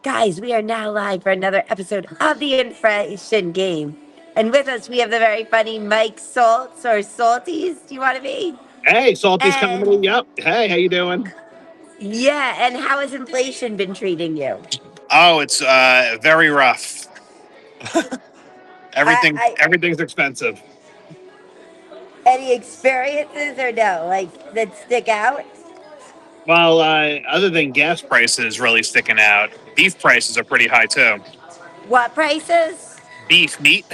Guys, we are now live for another episode of the Inflation Game. And with us, we have the very funny Mike Salts or Salties. Do you want to be? Hey, Salty's comedy. And Yep. Hey, how you doing? yeah, and how has inflation been treating you? Oh, it's very rough. I Everything's expensive. any experiences or no, like that stick out? Well, other than gas prices really sticking out, beef prices are pretty high too. What prices? Beef meat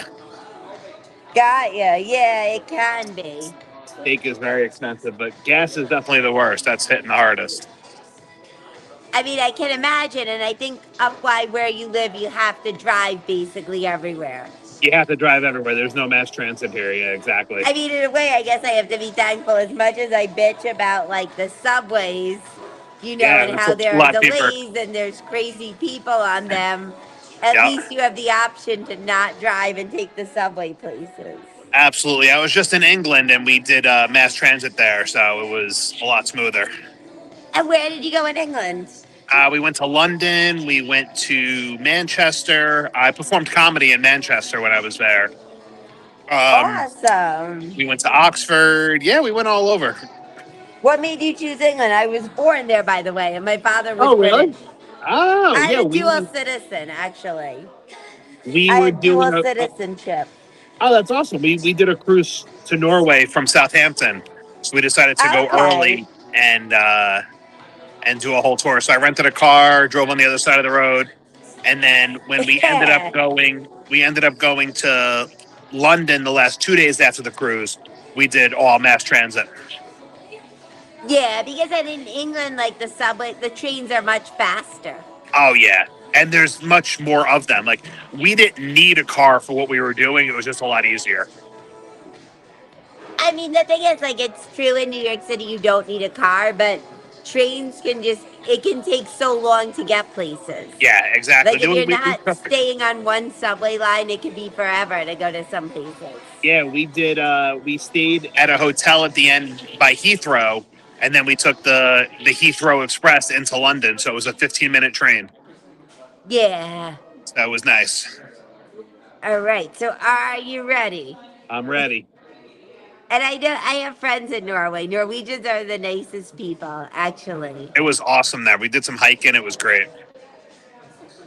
Got ya. Yeah, it can be. steak is very expensive, but gas is definitely the worst. That's hitting the hardest. I mean, I can imagine, and I think up by where you live, you have to drive basically everywhere. You have to drive everywhere. There's no mass transit here. Yeah, exactly. I mean, in a way, I guess I have to be thankful as much as I bitch about like the subways, Yeah, and it's how a there are lot cheaper. delays and there's crazy people on them. At Yeah, least you have the option to not drive and take the subway places. absolutely. I was just in England and we did mass transit there, so it was a lot smoother. And where did you go in England? We went to London. We went to Manchester. I performed comedy in Manchester when I was there. Awesome. We went to Oxford. Yeah, we went all over. What made you choose England? I was born there, by the way, and my father was Oh, really? British. Oh, I'm yeah. a dual citizen, actually. We I were have dual doing citizenship. oh, that's awesome. We did a cruise to Norway from Southampton, so we decided to go Okay. early and do a whole tour. So I rented a car, drove on the other side of the road, and then when we ended up going to London the last 2 days after the cruise. We did all mass transit. Yeah, because in England, like the subway, the trains are much faster. Oh yeah, and there's much more of them. Like we didn't need a car for what we were doing. It was just a lot easier. I mean, the thing is, like, it's true in New York City, you don't need a car, but trains can it can take so long to get places. Yeah, exactly. Like, if you're not staying on one subway line, it could be forever to go to some places. Yeah, we did. We stayed at a hotel at the end by Heathrow, and then we took the Heathrow Express into London. So it was a 15-minute train. Yeah. So that was nice. All right. So, are you ready? I'm ready. And I know I have friends in Norway. Norwegians are the nicest people, actually. It was awesome there. We did some hiking. It was great.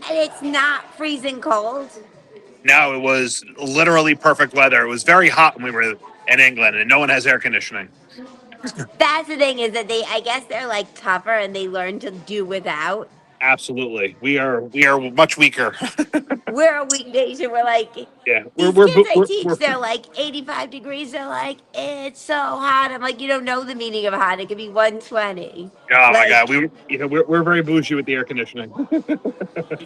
And it's not freezing cold. No, it was literally perfect weather. It was very hot when we were in England, and no one has air conditioning. That's the thing is that I guess they're like tougher and they learn to do without. Absolutely, we are much weaker. We're a weak nation. We're like, Yeah, these kids I teach, they're like 85 degrees. They're like, it's so hot. I'm like, you don't know the meaning of hot. It could be 120. Oh my Like, god, we're very bougie with the air conditioning.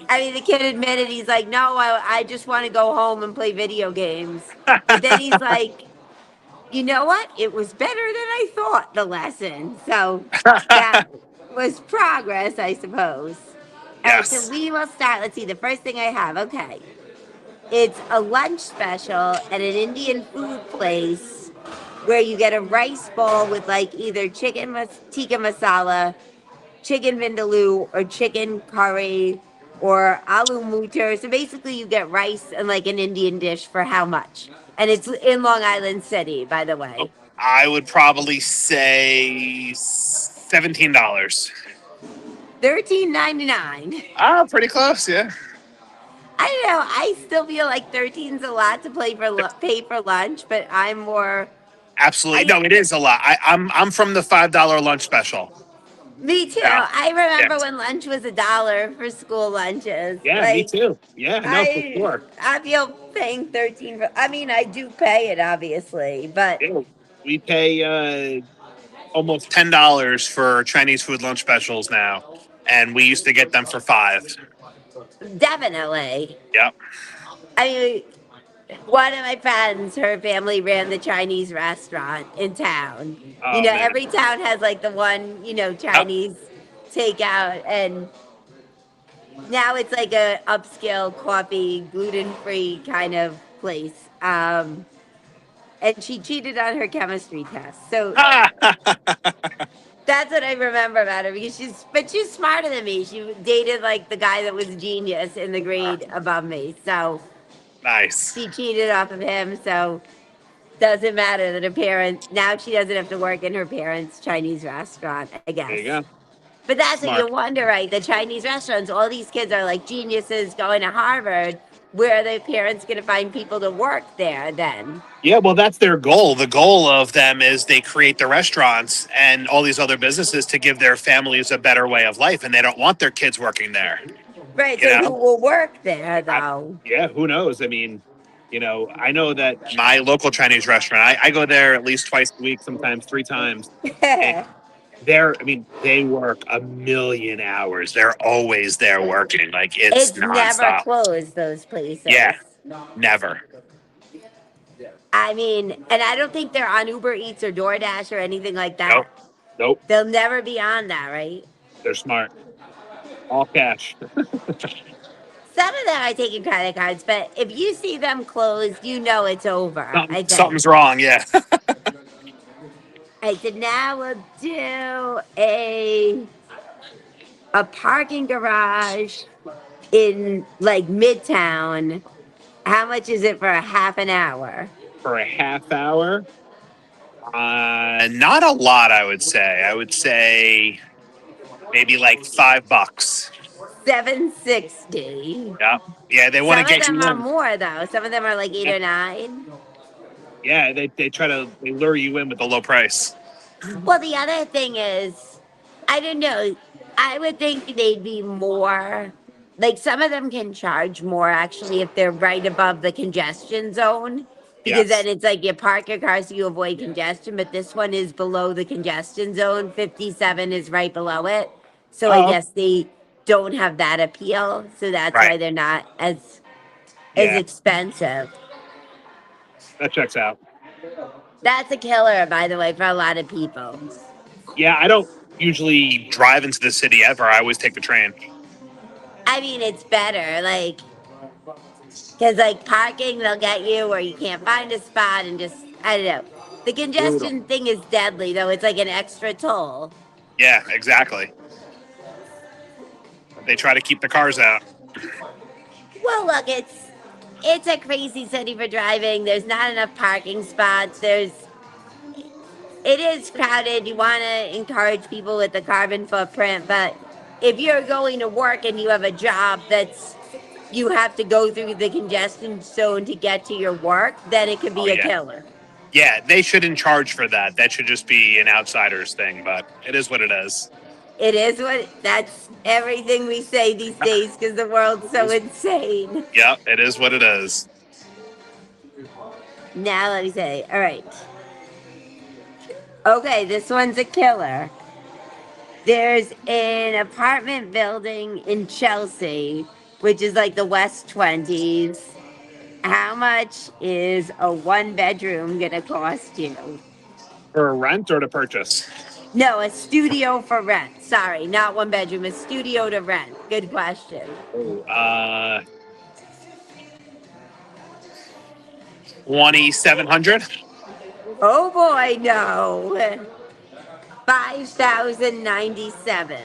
I mean, the kid admitted, he's like, no, I just want to go home and play video games. But then he's like, you know what? It was better than I thought, the lesson. So that was progress, I suppose. All right, so Yes. we will start. Let's see, the first thing I have, okay. It's a lunch special at an Indian food place where you get a rice bowl with like either chicken tikka masala, chicken vindaloo, or chicken curry, or aloo mutter. So basically, you get rice and like an Indian dish for how much? And it's in Long Island City, by the way. I would probably say $17. $13.99. Ah, pretty close. Yeah. I don't know. I still feel like 13's a lot to pay for lunch, but I'm more. Absolutely. I No, it is a lot. I'm from the $5 lunch special. Me too. Yeah. I remember Yeah. when lunch was $1 for school lunches. Yeah, me Like too. Yeah, no, for sure. I feel paying 13 for. I mean, I do pay it obviously, but Yeah. We pay almost $10 for Chinese food lunch specials now, and we used to get them for 5. definitely. Yep. I mean, one of my friends, her family ran the Chinese restaurant in town. Oh, man. Every town has like the one, Chinese takeout, and now it's like a upscale coffee, gluten-free kind of place. And she cheated on her chemistry test. So That's what I remember about her because she's smarter than me. She dated like the guy that was a genius in the grade above me. So Nice. she cheated off of him. So doesn't matter that her parents, now she doesn't have to work in her parents' Chinese restaurant, I There you guess. go. But that's what Smart. you wonder, right? The Chinese restaurants, all these kids are like geniuses going to Harvard. Where are their parents going to find people to work there then? Yeah, well, that's their goal. The goal of them is they create the restaurants and all these other businesses to give their families a better way of life, and they don't want their kids working there. Right. You So who know, will work there I, though? yeah, who knows? I mean, I know that my local Chinese restaurant, I go there at least twice a week, sometimes three times. And they work a million hours. They're always there working. Like it's It's never nonstop. closed, those places. Yeah, never. I mean, and I don't think they're on Uber Eats or DoorDash or anything like that. Nope. Nope. They'll never be on that, right? They're smart. All cash. Some of them are taking credit cards, but if you see them closed, you know it's over, I think. Something's wrong. Yeah. Right, so now we'll do a parking garage in like Midtown. How much is it for a half an hour? For a half hour. Not a lot, I would say. I would say maybe like $5. $7.60. Yeah. Yeah, they want to Some of get you them are in. more though. Some of them are like 8 or 9. Yeah, they try to lure you in with the low price. Well, the other thing is, I don't know. I would think they'd be more. Like some of them can charge more actually if they're right above the congestion zone. Because Yes. then it's like you park your car so you avoid congestion, but this one is below the congestion zone. 57 is right below it. So I Oh, guess they don't have that appeal. So that's right. why they're not as Yeah, expensive. that checks out. That's a killer, by the way, for a lot of people. Yeah, I don't usually drive into the city ever. I always take the train. I mean, it's better, like, because like parking, they'll get you where you can't find a spot and just, I don't know. The Brutal. congestion thing is deadly, though. It's like an extra toll. Yeah, exactly. They try to keep the cars out. Well, look, it's a crazy city for driving. There's not enough parking spots. It is crowded. You want to encourage people with the carbon footprint, but if you're going to work and you have a job that's you have to go through the congestion zone to get to your work, then it could be Oh, a yeah. killer. Yeah, they shouldn't charge for that. That should just be an outsider's thing, but it is what it is. It is that's everything we say these days because the world's so insane. Yeah, it is what it is. Now let me say, all right. Okay, this one's a killer. There's an apartment building in Chelsea, which is like the West 20s. How much is a 1 bedroom gonna cost you? For a rent or to purchase? No, a studio for rent. Sorry, not 1 bedroom, a studio to rent. Good question. 2,700. Oh boy, no. 5,097.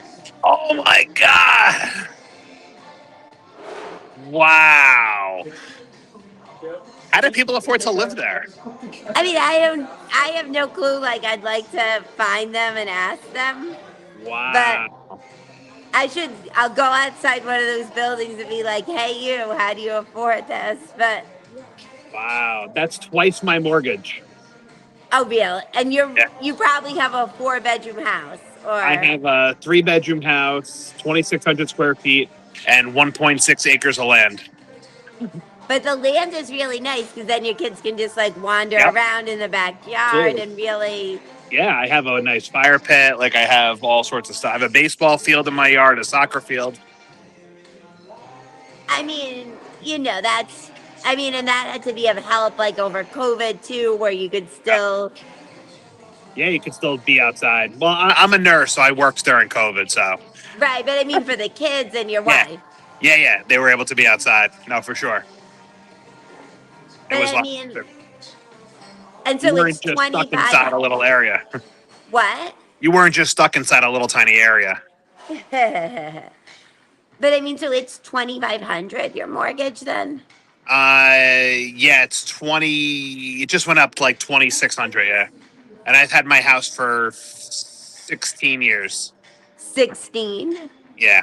Oh my god! Wow. How do people afford to live there? I mean, I have no clue. Like, I'd like to find them and ask them. Wow. I'll go outside one of those buildings and be like, hey, you, how do you afford this? But, Wow. That's twice my mortgage. oh, real. And Yeah. you probably have a 4 bedroom house. Or I have a 3-bedroom house, 2,600 square feet, and 1.6 acres of land. But the land is really nice because then your kids can just like wander Yep. around in the backyard Totally. and really. Yeah, I have a nice fire pit. Like I have all sorts of stuff. I have a baseball field in my yard, a soccer field. I mean, and that had to be of help like over COVID too, where you could still. Yeah, you can still be outside. Well, I'm a nurse, so I worked during COVID. So Right, but I mean for the kids and your Yeah. wife. yeah, they were able to be outside. No, for sure. It But was I like mean, and so we weren't it's just stuck inside 25. a little area. What? You weren't just stuck inside a little tiny area. But I mean, so it's 2,500 your mortgage then? Yeah, it's 20. It just went up to like 2,600. Yeah, and I've had my house for 16 years. 16. Yeah.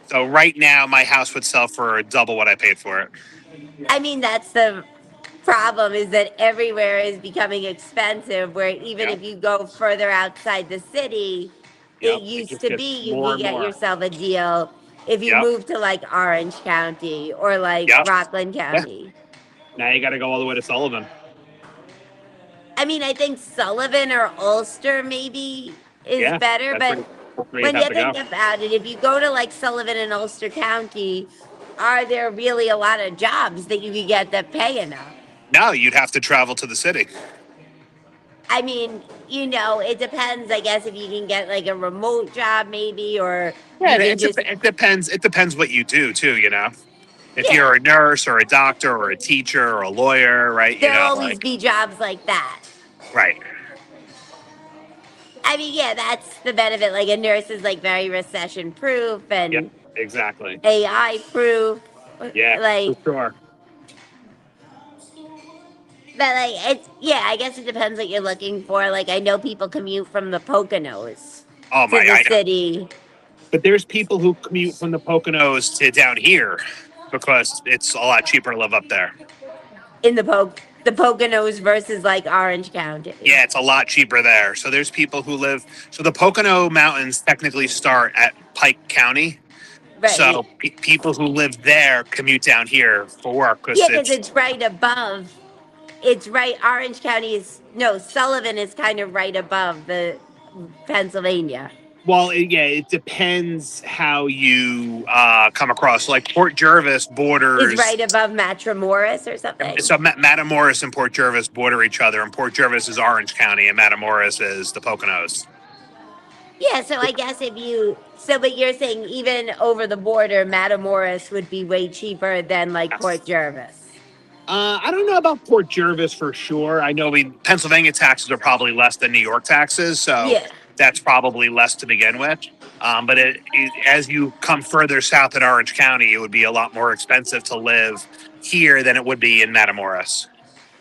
So right now, my house would sell for double what I paid for it. I mean, that's the problem is that everywhere is becoming expensive, where even Yep. if you go further outside the city, it Yep. It used just to gets be you more could and get more. yourself a deal if you Yep. moved to like Orange County or like Yep. Rockland Yeah. County. Now you got to go all the way to Sullivan. I mean, I think Sullivan or Ulster maybe is Yeah. better, That's but where you'd when have you to think go. about it, if you go to like Sullivan and Ulster County, are there really a lot of jobs that you could get that pay enough? No, you'd have to travel to the city. I mean, it depends, I guess, if you can get like a remote job maybe, or Yeah, even just, it depends. It depends what you do too. If yeah, you're a nurse or a doctor or a teacher or a lawyer, right? there'll always Like be jobs like that. right. I mean, yeah, that's the benefit. Like a nurse is like very recession proof Yeah, and exactly. AI proof. Yeah, Like, for sure. but like, yeah, I guess it depends what you're looking for. Like, I know people commute from the Poconos Oh to my, the I know. city But there's people who commute from the Poconos to down here because it's a lot cheaper to live up there. in the Poconos versus like Orange County. Yeah, it's a lot cheaper there. So there's people who live. So the Pocono Mountains technically start at Pike County. Right. So people who live there commute down here for work Yeah, because because it's it's right above. It's right. Orange County is no. Sullivan is kind of right above the Pennsylvania. well, it depends how you come across. Like Port Jervis Is borders. right above Matamoros or something. So Matamoros and Port Jervis border each other, and Port Jervis is Orange County, and Matamoros is the Poconos. Yeah, so I guess but you're saying even over the border, Matamoros would be way cheaper than like Port Jervis. I don't know about Port Jervis for sure. I know Pennsylvania taxes are probably less than New York taxes, so Yeah. that's probably less to begin with. But as you come further south in Orange County, it would be a lot more expensive to live here than it would be in Matamoros.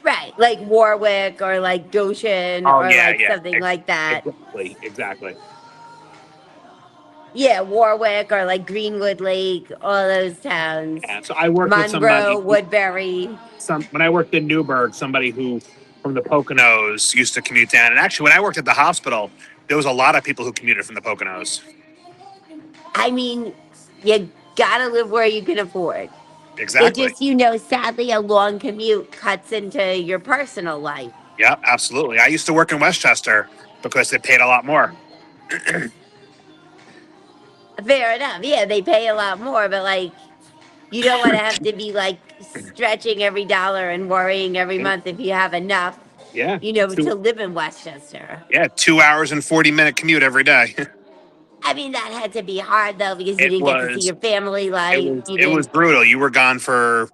Right, like Warwick or like Goshen Oh or yeah, like something like that. exactly. Yeah, Warwick or like Greenwood Lake, all those towns. Yeah, so I worked with Monroe, somebody. Woodbury. When I worked in Newburgh, somebody who from the Poconos used to commute down. And actually, when I worked at the hospital, there was a lot of people who commuted from the Poconos. I mean, you gotta live where you can afford. It Exactly. just, sadly, a long commute cuts into your personal life. Yeah, absolutely. I used to work in Westchester because they paid a lot more. Fair enough. Yeah, they pay a lot more, but like, you don't want to have to be like stretching every dollar and worrying every month if you have enough, Yeah. to live in Westchester. Yeah, 2 hours and 40-minute commute every day. I mean, that had to be hard though because you It didn't get to see was your family life. You it was didn't. brutal. You were gone for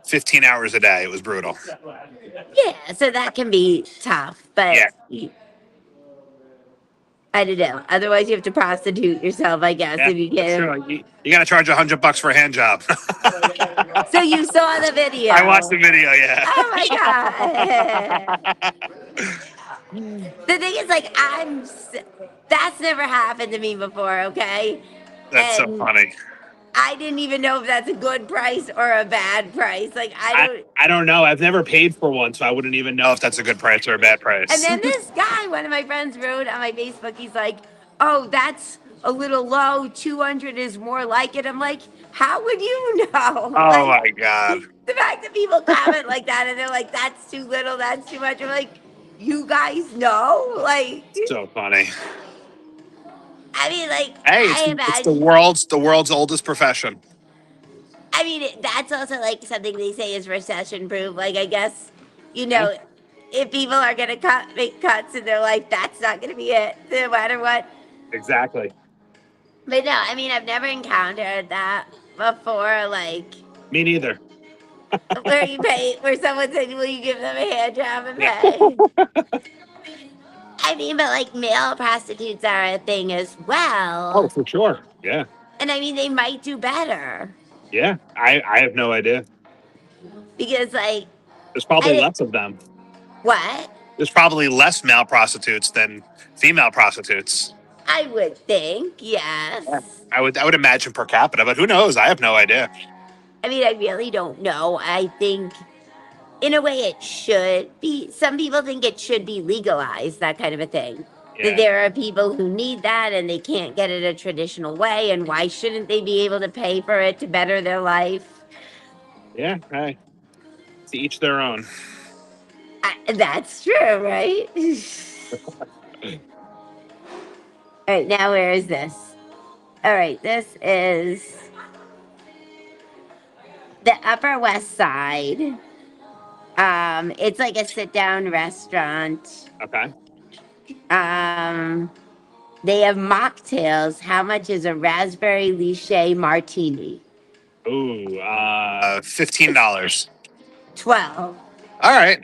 15 hours a day. It was brutal. Yeah, so that can be tough, but Yeah. I don't know. Otherwise, you have to prostitute yourself, I guess, Yeah, if you can. sure. You got to charge $100 for a hand job. So you saw the video. I watched the video. Yeah. Oh my god. The thing is, like, that's never happened to me before. Okay, That's so and funny. I didn't even know if that's a good price or a bad price. Like, I don't know. I've never paid for one, so I wouldn't even know if that's a good price or a bad price. And then this guy, one of my friends, wrote on my Facebook. He's like, "Oh, that's a little low. 200 is more like it." I'm like, "How would you know?" Oh Like, my god. the fact that people comment like that and they're like, "That's too little. That's too much." I'm like, "You guys know?" Like, So funny. I mean, like, Hey, I it's the imagine. world's oldest profession. I mean, that's also like something they say is recession proof. Like, I guess, you Yeah. know, if people are going to make cuts in their life, that's not going to be it, no matter what. Exactly. But no, I mean, I've never encountered that before. Like, Me neither. where someone said, "Will you give them a hand job and Yeah. pay?" I mean, but like male prostitutes are a thing as well. Oh, for sure. Yeah. And I mean, they might do better Yeah. I have no idea. because, like, There's probably I less of them. what? There's probably less male prostitutes than female prostitutes. I would think, yes. I would imagine per capita, but who knows? I have no idea. I mean, I really don't know. I think, in a way, it should be. Some people think it should be legalized, that kind of a thing. Yeah. That there are people who need that and they can't get it a traditional way, and why shouldn't they be able to pay for it to better their life? Yeah. Hey. To each their own. That's true, right? All right, now where is this? All right, this is the Upper West Side. It's like a sit-down restaurant. Okay. They have mocktails. How much is a raspberry lychee martini? Ooh, $15. 12. All right.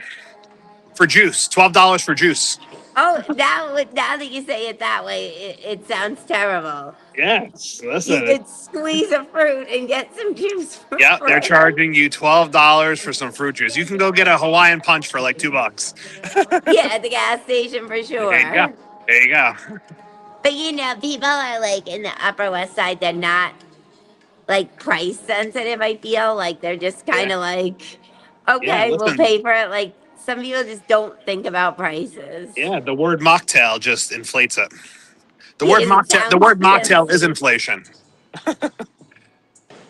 For juice. $12 for juice. Oh, now that you say it that way, it sounds terrible. Yes. You Listen. could squeeze a fruit and get some juice. For Yep, they're free. charging you $12 for some fruit juice. You can go get a Hawaiian punch for like $2. Yeah, at the gas station for sure. There you go. There you go. But you know, people are like in the Upper West Side, they're not like price sensitive, I feel. Like they're just kind of like, okay, we'll listen. pay for it. Like some people just don't think about prices. Yeah, the word mocktail just inflates it. The Yeah, word it mocktail. The sounds word mocktail fancy. is inflation.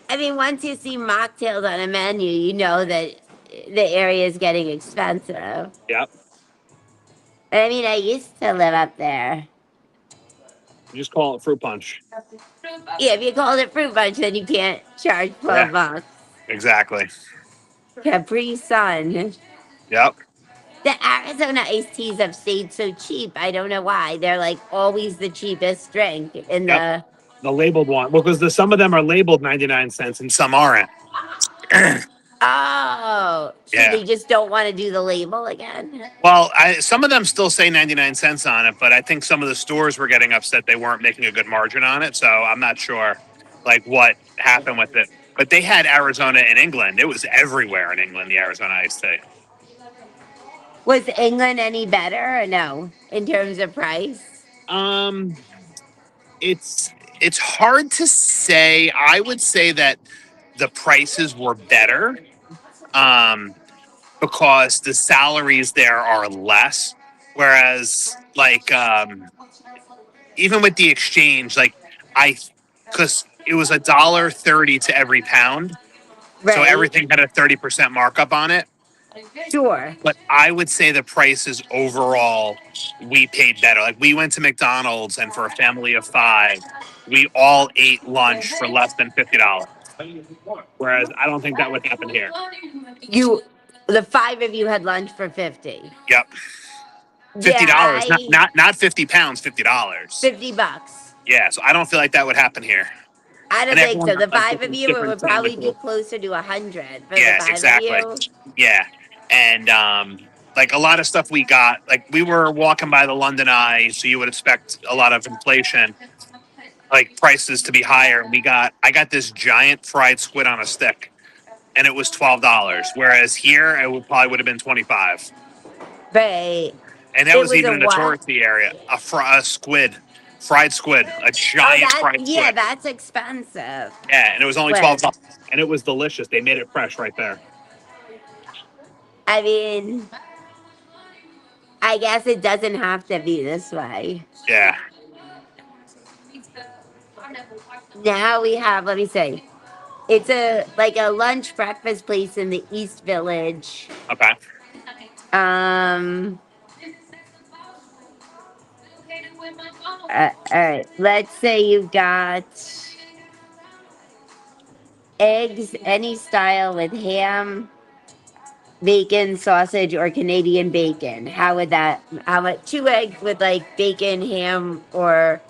I mean, once you see mocktails on a menu, you know that the area is getting expensive. Yep. And I mean, I used to live up there. You just call it fruit punch. Yeah, if you called it fruit punch, then you can't charge $12. Exactly. Capri Sun. Yep. The Arizona iced teas have stayed so cheap. I don't know why. They're like always the cheapest drink in Yep. The labeled one. Well, because some of them are labeled 99 cents and some aren't. Oh, so Yeah. they just don't want to do the label again. Well, some of them still say 99 cents on it, but I think some of the stores were getting upset they weren't making a good margin on it. So I'm not sure like what happened with it. But they had Arizona in England. It was everywhere in England, the Arizona iced tea. Was England any better or no in terms of price? It's hard to say. I would say that the prices were better because the salaries there are less. Whereas, like, even with the exchange, like because it was $1.30 to every pound, Right. so everything had a 30% markup on it. Sure. But I would say the prices overall, we paid better. Like we went to McDonald's, and for a family of 5, we all ate lunch for less than $50. Whereas I don't think that would happen here. The 5 of you had lunch for 50. Yep, $50, not 50 pounds, $50. $50. Yeah, so I don't feel like that would happen here. I don't And think so. everyone The has, like, 5 of different- you, it different would probably be sandwiches. closer to 100 for Yeah, the 5 exactly. of you. Yeah, and like a lot of stuff we got, like we were walking by the London Eye, so you would expect a lot of inflation, like prices to be higher. I got this giant fried squid on a stick, and it was $12. Whereas here, it probably would have been 25. Right. And that It was was even a in a what? touristy area. A squid, fried squid, a giant fried squid. Yeah, that's expensive. Yeah, and it was only Squid. $12, and it was delicious. They made it fresh right there. I mean, I guess it doesn't have to be this way. Yeah. Now we have, let me see. It's a lunch breakfast place in the East Village. Okay. All right. Let's say you've got eggs, any style with ham, bacon, sausage, or Canadian bacon. How much? 2 eggs with like bacon, ham, or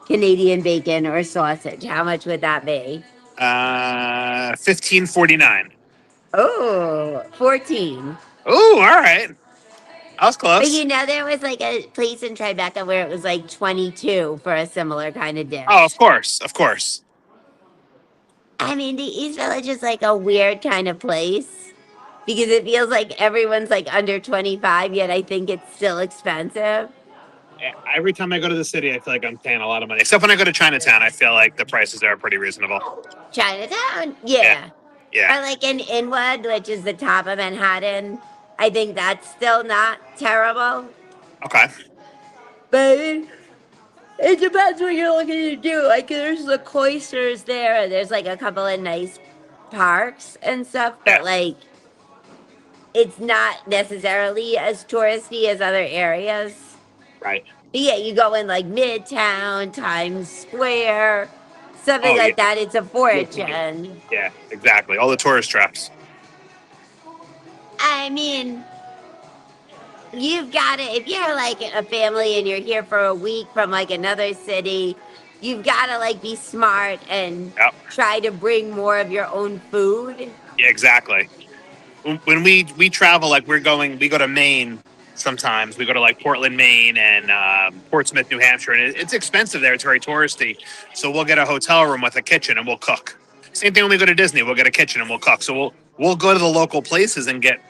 Canadian bacon or sausage. How much would that be? $15.49. Oh, 14. Oh, all right. I was But close. you know, there was like a place in Tribeca where it was like 22 for a similar kind of Oh, of dish. course, of course. I mean, the East Village is like a weird kind of place because it feels like everyone's like under 25, yet I think it's still expensive. Every time I go to the city, I feel like I'm paying a lot of money. Except when I go to Chinatown, I feel like the prices there are pretty reasonable. Chinatown, Yeah, yeah. yeah. Or like in Inwood, which is the top of Manhattan. I think that's still not terrible. Okay. But it depends what you're looking to do. Like there's the cloisters there, and there's like a couple of nice parks and stuff, Yeah. but like it's not necessarily as touristy as other areas. Right. But yeah, you go in like Midtown, Times Square, something Oh yeah. like that. It's a fortune. Yeah. Exactly. All the tourist traps. I mean, you've got to, if you're like a family and you're here for a week from like another city, you've got to like be smart and Yep. try to bring more of your own food. Yeah. Exactly. When we travel, like we go to Maine sometimes. We go to like Portland, Maine, and Portsmouth, New Hampshire, and it's expensive there. It's very touristy. So we'll get a hotel room with a kitchen and we'll cook. Same thing when we go to Disney. We'll get a kitchen and we'll cook. So we'll go to the local places and get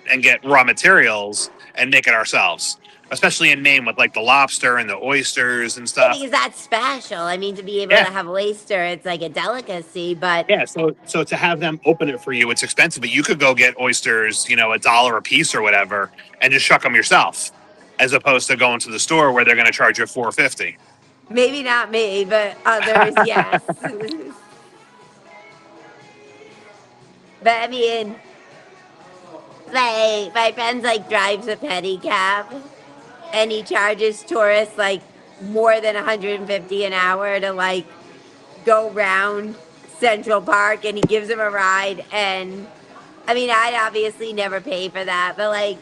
raw materials and make it ourselves. Especially in Maine with like the lobster and the oysters and Yeah, stuff. because that's special. I mean, to be able to Yeah. have oyster, it's like a delicacy, but Yeah, so to have them open it for you, it's expensive, but you could go get oysters, $1 a piece or whatever, and just shuck them yourself, as opposed to going to the store where they're going to charge you $4.50. maybe not me, but others, yes. But I mean, like my friend's like drives a pedicab and he charges tourists like more than 150 an hour to like go round Central Park and he gives them a ride. And I mean, I'd obviously never pay for that, but like,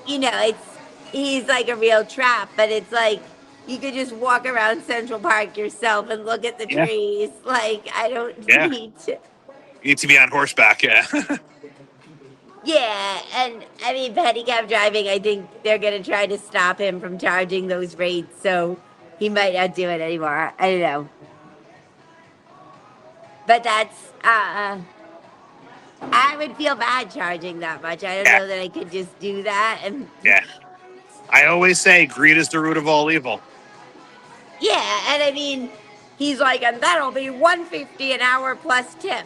he's like a real trap, but it's like you could just walk around Central Park yourself and look at the Yeah, trees. Like, I don't yeah. need to. You need to be on horseback, yeah. Yeah, and I mean, pedicab driving, I think they're going to try to stop him from charging those rates, so he might not do it anymore. I don't know. But I would feel bad charging that much. I don't Yeah, know that I could just do that. And yeah. I always say greed is the root of all evil. yeah, and I mean, he's like, and that'll be 150 an hour plus tip.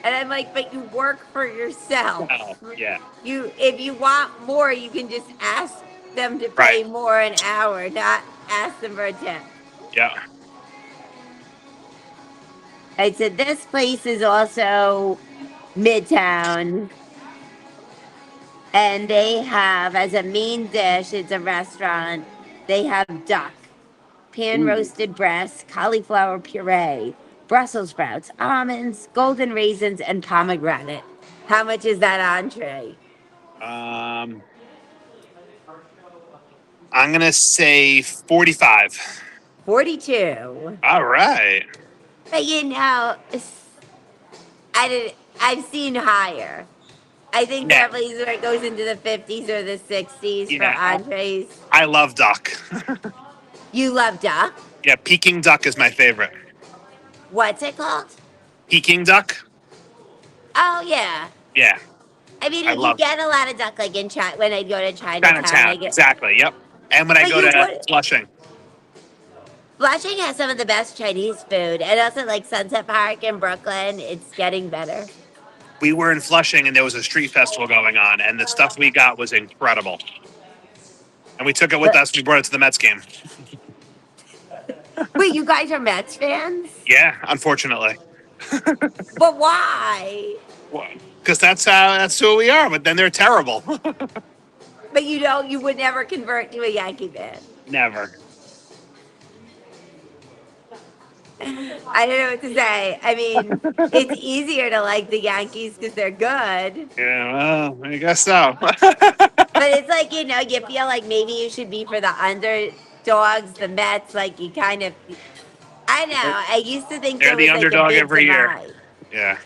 And I'm like, but you work for yourself. Oh, yeah. If you want more, you can just ask them to pay Right. more an hour, not ask them for a tip. Yeah. I said this place is also Midtown, and they have as a main dish. It's a restaurant. They have duck, pan Ooh. roasted breast, cauliflower puree, Brussels sprouts, almonds, golden raisins, and pomegranate. How much is that entree? Um, I'm gonna say 45. 42. All right. But I did. I've seen higher. I think there Yeah. are places where it goes into the 50s or the 60s for Yeah. entrees. I love duck. You love duck? Yeah, Peking duck is my favorite. What's it called? Peking duck? Oh yeah. Yeah, I mean, I you love get a lot of duck like in China. When I go to Chinatown, I Chinatown. get. Exactly. Yep. And when I But go you to would. Flushing. Flushing has some of the best Chinese food, and also like Sunset Park in Brooklyn. It's getting better. We were in Flushing and there was a street festival going on, and the stuff we got was incredible. And we took it with But us. We brought it to the Mets game. wait, you guys are Mets fans? Yeah, unfortunately, But why? because that's who we are. But then they're terrible. But you would never convert to a Yankee fan. Never. I don't know what to say. I mean, it's easier to like the Yankees because they're good. Yeah, well, I guess so. But it's like, you feel like maybe you should be for the underdogs, the Mets. Like you kind of, I know. I used to think They're there the was like a underdog big every year. divide. Yeah.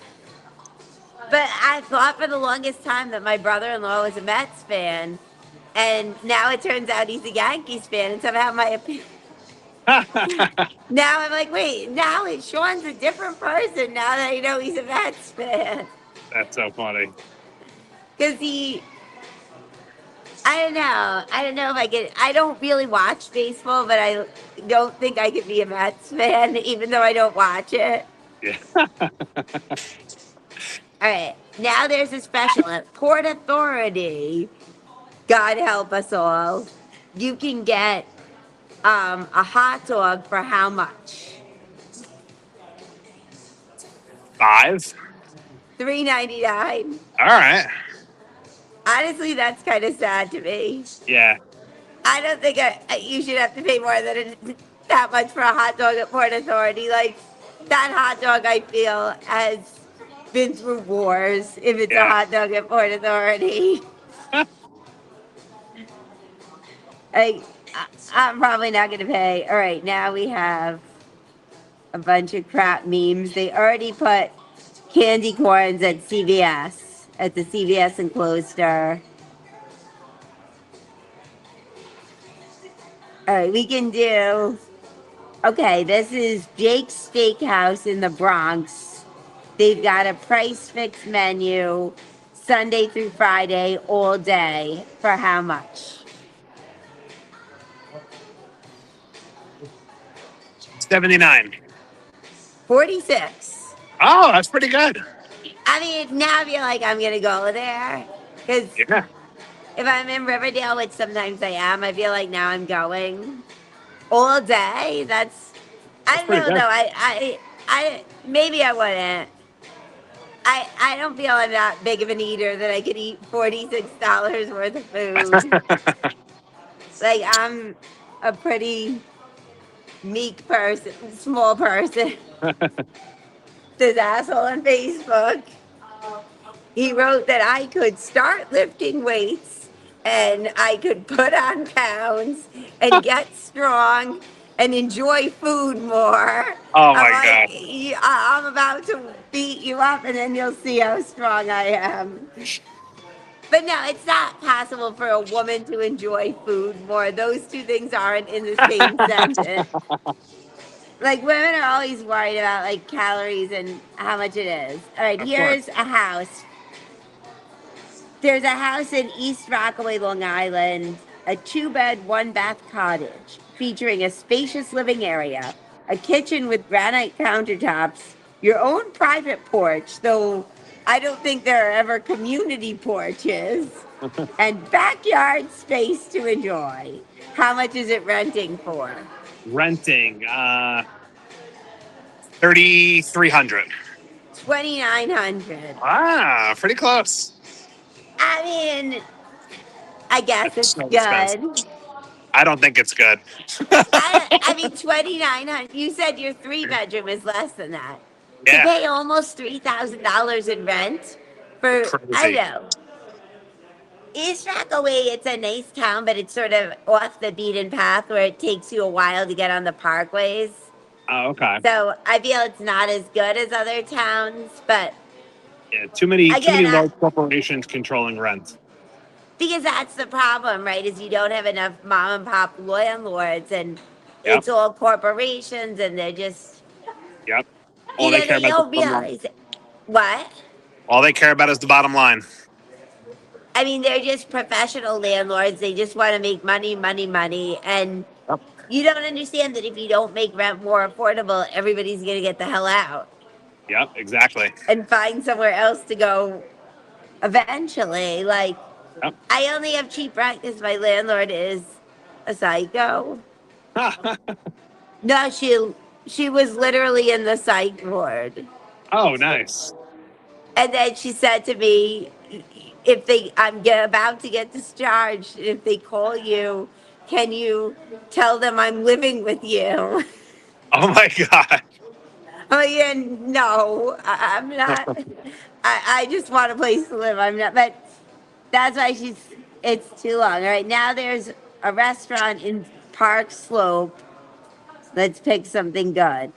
But I thought for the longest time that my brother-in-law was a Mets fan. And now it turns out he's a Yankees fan, and somehow my opinion. Now I'm like, wait, now Sean's a different person now that I know he's a Mets fan. That's so funny. Because I don't know. I don't know if I could. I don't really watch baseball, but I don't think I could be a Mets fan, even though I don't watch it. Yeah. All right. Now there's a special at Port Authority. God help us all. You can get a hot dog for how much? $5. $3.99. All right. Honestly, that's kind of sad to me. Yeah. I don't think you should have to pay more than that much for a hot dog at Port Authority. Like that hot dog, I feel has been through wars. If it's a Yeah. hot dog at Port Authority, like I'm probably not going to pay. All right, now we have a bunch of crap memes. They already put candy corns at CVS at the CVS enclosed store. All right, we can do. Okay, this is Jake's Steakhouse in the Bronx. They've got a price fixed menu Sunday through Friday all day for how much? 79. 46. Oh, that's pretty good. I mean, now I feel like I'm going to go there. Because Yeah. if I'm in Riverdale, which sometimes I am, I feel like now I'm going all day. I don't pretty know good. though. I maybe I wouldn't. I don't feel I'm that big of an eater that I could eat $46 worth of food. Like I'm a pretty meek person, small person. This asshole on Facebook. He wrote that I could start lifting weights and I could put on pounds and get strong and enjoy food more. Oh my I'm God. I'm about to beat you up and then you'll see how strong I am. But no, it's not possible for a woman to enjoy food more. Those two things aren't in the same sentence. Like women are always worried about like calories and how much it is. All right, Of here's course. a house. There's a house in East Rockaway, Long Island, a 2-bed, 1-bath cottage featuring a spacious living area, a kitchen with granite countertops, your own private porch, though I don't think there are ever community porches, and backyard space to enjoy. How much is it renting for? Renting. 3,300. 2,900. Ah, pretty close. I mean, I guess That's it's so good. expensive. I don't think it's good. I mean, 2,900. You said your 3-bedroom is less than that. To Yeah. pay almost $3,000 in rent for, I Crazy. know. East Rockaway, it's a nice town, but it's sort of off the beaten path where it takes you a while to get on the parkways. Oh, okay. So I feel it's not as good as other towns, but Yeah, too many Again, large corporations controlling rent. because that's the problem, right? Is you don't have enough mom and pop landlords, and Yep. it's all corporations, and they're just Yep. All they care they about don't is the bottom line. realize what. All they care about is the bottom line. I mean, they're just professional landlords. They just want to make money, money, money, and Yep. you don't understand that if you don't make rent more affordable, everybody's going to get the hell out Yep, exactly. and find somewhere else to go eventually. Like, Yep. I only have cheap rent because my landlord is a psycho. No, she was literally in the psych ward. Oh, nice. And then she said to me, about to get discharged. If they call you, can you tell them I'm living with you? Oh my God. Oh yeah, no, I'm not. I just want a place to live. I'm not, but that's why it's too long. All right, now there's a restaurant in Park Slope. Let's pick something good.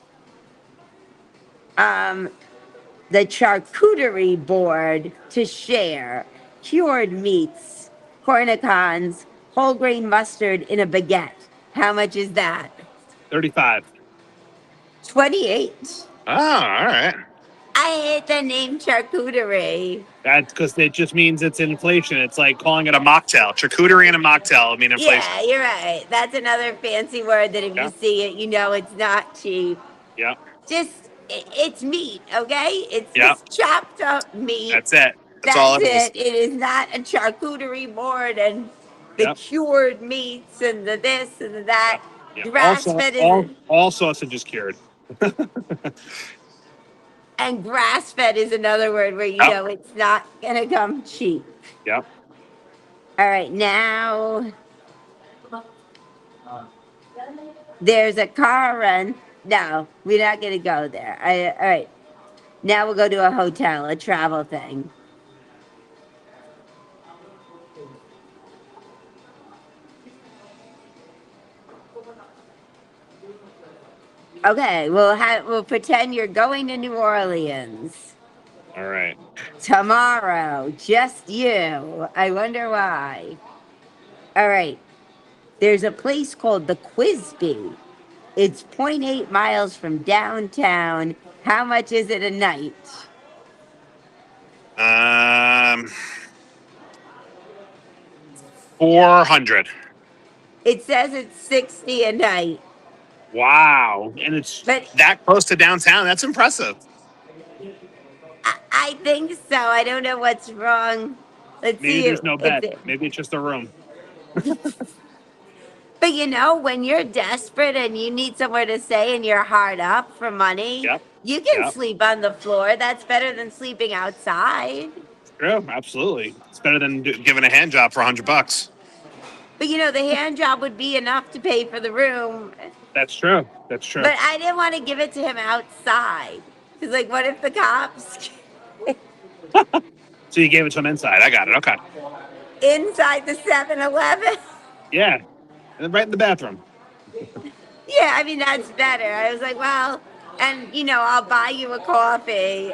The charcuterie board to share, cured meats, cornicons, whole grain mustard in a baguette. How much is that? 35. 28. Oh, all right. I hate the name charcuterie. That's because it just means it's inflation. It's like calling it a mocktail. Charcuterie and a mocktail mean inflation. Yeah, you're right. That's another fancy word that if Yeah. you see it, you know it's not cheap. Yeah, Just, it's meat, okay? It's Yeah. just chopped up meat. that's it. That's all it is. It is not a charcuterie board and the Yep. cured meats and the this and the that. Yeah. Grass Also, fed all sausage is cured. and grass fed is another word where you Yep. know it's not gonna come cheap. Yep. All right, now there's a car run. No, we're not gonna go there. All right, now we'll go to a hotel, a travel thing. Okay, we'll pretend you're going to New Orleans All right. tomorrow. Just you. I wonder why. All right. There's a place called the Quizbee. It's 0.8 miles from downtown. How much is it a night? 400. It says it's 60 a night. Wow. And it's But- that close to downtown. That's impressive. I think so. I don't know what's wrong. Let's Maybe see. there's no if bed. it- Maybe it's just a room. But you know, when you're desperate and you need somewhere to stay and you're hard up for money, Yep. you can Yep. sleep on the floor. That's better than sleeping outside. True. Absolutely. It's better than giving a hand job for $100. But you know, the hand job would be enough to pay for the room. That's true. That's true. But I didn't want to give it to him outside. Because, like, what if the cops So you gave it to him inside. I got it. Okay. inside the 7-Eleven? Yeah. And then right in the bathroom. Yeah, I mean, that's better. I was like, well, and, you know, I'll buy you a coffee.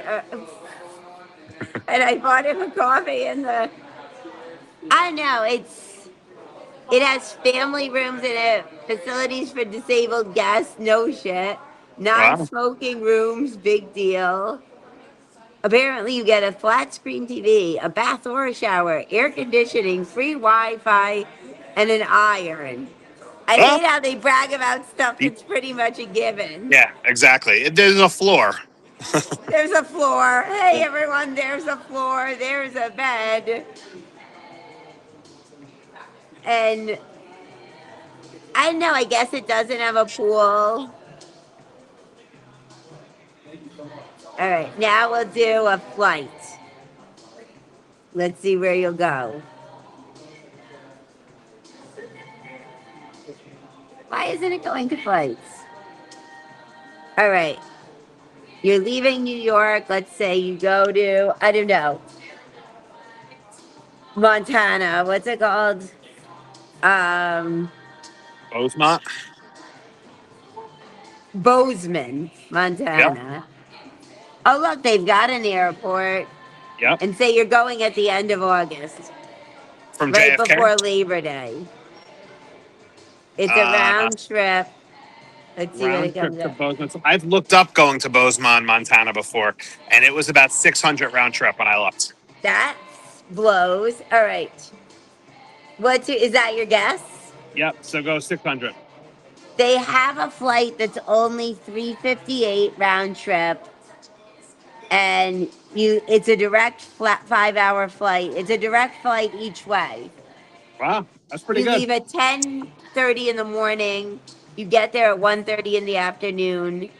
And I bought him a coffee in the. I don't know. It has family rooms in it, facilities for disabled guests. No shit. Non-smoking rooms. Big deal. Apparently, you get a flat screen TV, a bath or a shower, air conditioning, free Wi-Fi, and an iron. I Well- hate how they brag about stuff that's pretty much a given. Yeah, exactly. There's a floor. There's a floor. Hey, everyone, there's a floor. There's a bed. And I don't know, I guess it doesn't have a pool. All right, now we'll do a flight. Let's see where you'll go. Why isn't it going to flights? All right. You're leaving New York. Let's say you go to, I don't know, Montana. What's it called? Rosemont. Bozeman, Montana. Oh, look, they've got an airport. Yep. And say you're going at the end of August, From right JFK. before Labor Day. It's a round trip. Let's see what Round it trip comes to up. Bozeman. So I've looked up going to Bozeman, Montana before, and it was about 600 round trip when I looked. That blows. All right. Is that your guess? Yep. So go 600. They have a flight that's only 358 round trip, and it's a direct flat 5-hour flight. It's a direct flight each way. Wow, that's pretty You good. leave at 10:30 in the morning. You get there at 1:30 in the afternoon.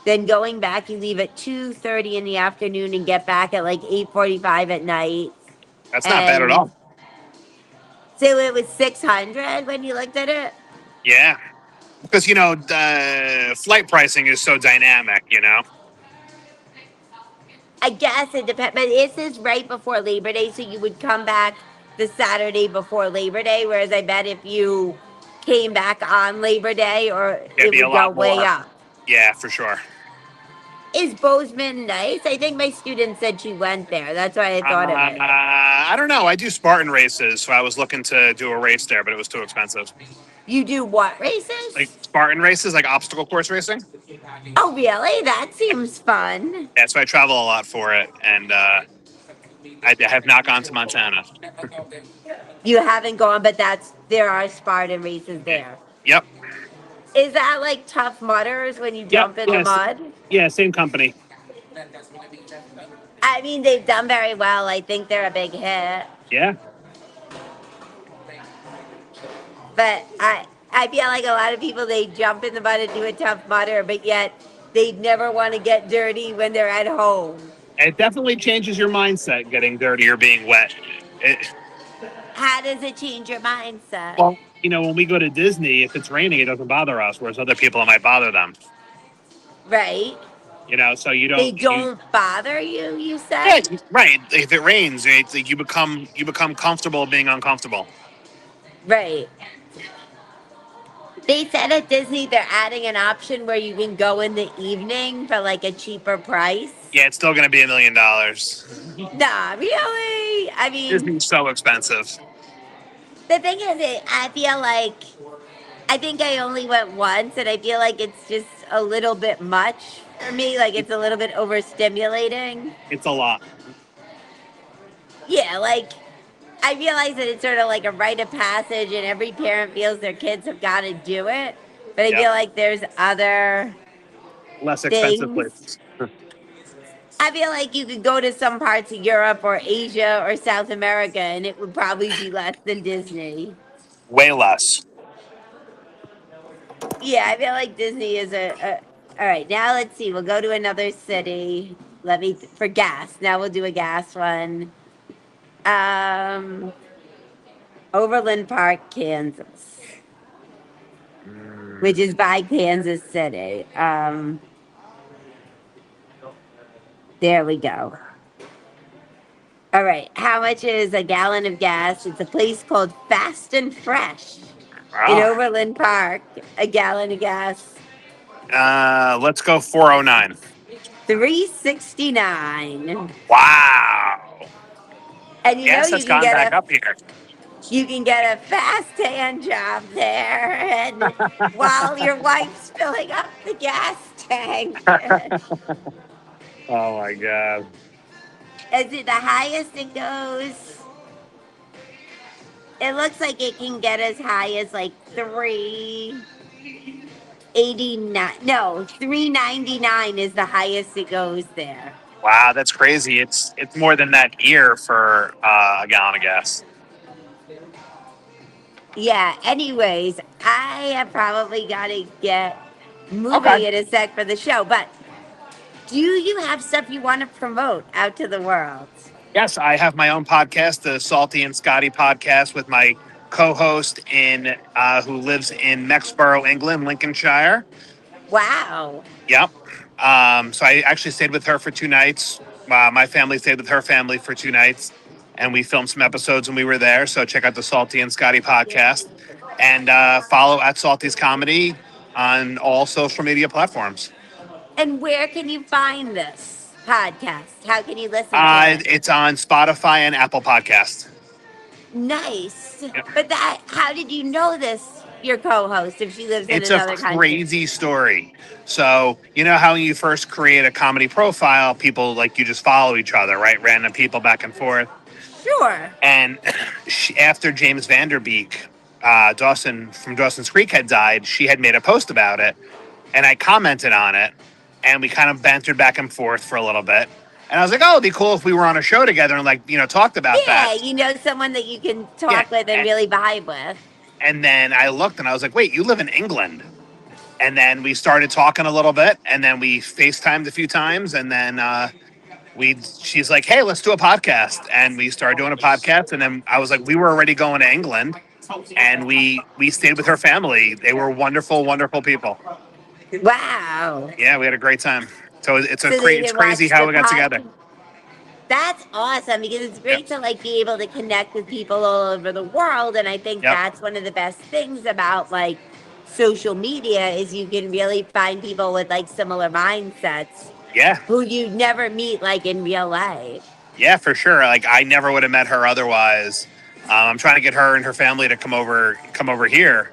Then going back, you leave at 2:30 in the afternoon and get back at like 8:45 at night. That's not bad at and- all. So it was 600 when you looked at it. Yeah. Because, flight pricing is so dynamic, I guess it depends, but this is right before Labor Day, so you would come back the Saturday before Labor Day. Whereas I bet if you came back on Labor Day, or It'd it be would a go lot way more. up. Yeah, for sure. Is Bozeman nice? I think my student said she went there. That's why I thought of it. I don't know. I do Spartan races, so I was looking to do a race there, but it was too expensive. You do what Like races? Spartan races, like obstacle course racing. Oh, really? That seems fun. Yeah, so I travel a lot for it, and I have not gone to Montana. You haven't gone, but there are Spartan races there. Yep. Is that like Tough Mudders when you jump in the Yes. mud? Yeah, same company. I mean, they've done very well. I think they're a big hit. Yeah. But I feel like a lot of people, they jump in the mud and do a Tough Mudder, but yet they never want to get dirty when they're at home. It definitely changes your mindset getting dirty or being wet. How does it change your mindset? Well, when we go to Disney, if it's raining, it doesn't bother us, whereas other people, it might bother them. Right? So you don't. They don't bother you, you Yeah, said? right. If it rains, it's like you become comfortable being uncomfortable. Right. They said at Disney they're adding an option where you can go in the evening for like a cheaper price. Yeah, it's still going to be $1 million. Nah, really? I mean, Disney's so expensive. the thing is, I think I only went once, and I feel like it's just a little bit much for me. Like it's a little bit overstimulating. It's a lot. Yeah, like I realize that it's sort of like a rite of passage, and every parent feels their kids have got to do it. But I Yep. feel like there's other Less expensive things. places. I feel like you could go to some parts of Europe or Asia or South America, and it would probably be less than Disney. Way less. Yeah, I feel like Disney is a. All right, now let's see. We'll go to another city. For gas. Now we'll do a gas one. Overland Park, Kansas, which is by Kansas City. There we go. All right, how much is a gallon of gas? It's a place called Fast and Fresh in Oh. Overland Park. A gallon of gas, Let's go 409. $3.69. Wow. And you Gas know has gone back up here. you can get a fast hand job there, and while your wife's filling up the gas tank. Oh my God. Is it the highest it goes? It looks like it can get as high as like 389. No, 399 is the highest it goes there. Wow, that's crazy. It's more than that here for a gallon of gas. Yeah, anyways, I have probably got to get moving Okay. in a sec for the show, but do you have stuff you want to promote out to the world? Yes, I have my own podcast, the Salty and Scotty podcast, with my co-host who lives in Mexborough, England, Lincolnshire. Wow. Yep. So I actually stayed with her for 2 nights. My family stayed with her family for 2 nights, and we filmed some episodes when we were there. So check out the Salty and Scotty podcast, and follow at Salty's Comedy on all social media platforms. And where can you find this podcast? How can you listen to it? It's on Spotify and Apple Podcasts. Nice. Yep. But how did you know this, your co-host, if she lives in It's another a country? crazy story. So, you know how when you first create a comedy profile, people you just follow each other, right? Random people back and forth. Sure. And after James Vanderbeek, Dawson from Dawson's Creek had died, she had made a post about it. And I commented on it. And we kind of bantered back and forth for a little bit. And I was like, oh, it'd be cool if we were on a show together and talked about Yeah, that. you know someone that you can talk Yeah, with and really vibe with. And then I looked and I was like, wait, you live in England. And then we started talking a little bit, and then we FaceTimed a few times, and then she's like, hey, let's do a podcast. And we started doing a podcast, and then I was like, we were already going to England, and we stayed with her family. They were wonderful, wonderful people. Wow. Yeah, we had a great time. So it's So they it's can crazy watch how the we got pod- together. That's awesome because it's great to be able to connect with people all over the world, and I think Yep. that's one of the best things about social media is you can really find people with similar mindsets. Yeah, who you never meet like in real life. yeah, for sure. Like I never would have met her otherwise. I'm trying to get her and her family to come over here.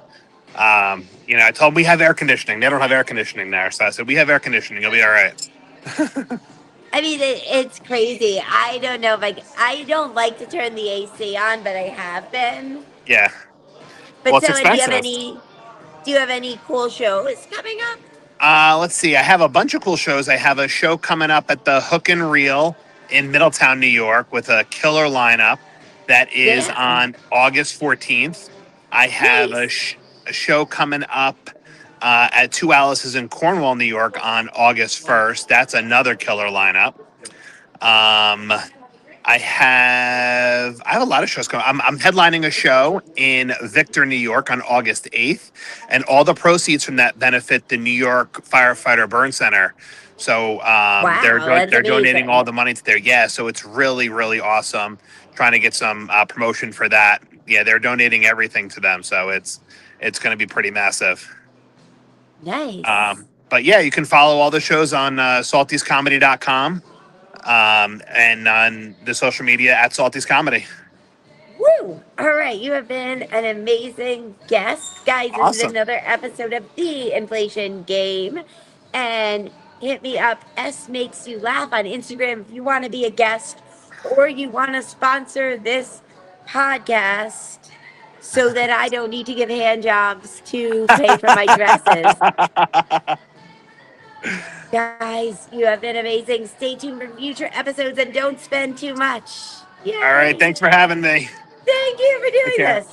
I told them we have air conditioning. They don't have air conditioning there, so I said we have air conditioning. You'll be all right. I mean, it's crazy. I don't know if I don't like to turn the AC on, but I have been. Yeah. Well, But it's so, do you have expensive. any? Do you have any cool shows coming up? Let's see. I have a bunch of cool shows. I have a show coming up at the Hook and Reel in Middletown, New York, with a killer lineup that is Yeah, on August 14th. I have nice. a show coming up at Two Alice's in Cornwall, New York, on August 1st. That's another killer lineup. Um, I have a lot of shows coming. I'm headlining a show in Victor, New York on August 8th, and all the proceeds from that benefit the New York Firefighter Burn Center. So Wow, that's they're donating amazing. all the money to there. Yeah, so it's really really awesome. Trying to get some promotion for that. Yeah, they're donating everything to them, so it's going to be pretty massive. Nice. But yeah, you can follow all the shows on saltiescomedy.com and on the social media at Salty's Comedy. Woo! All right, you have been an amazing guest. Guys, this is Awesome. another episode of The Inflation Game. And hit me up, S Makes You Laugh on Instagram if you want to be a guest or you want to sponsor this podcast so that I don't need to give hand jobs to pay for my dresses. Guys, you have been amazing. Stay tuned for future episodes and don't spend too much. All right. Yay! Thanks for having me. Thank you for Take doing care. this.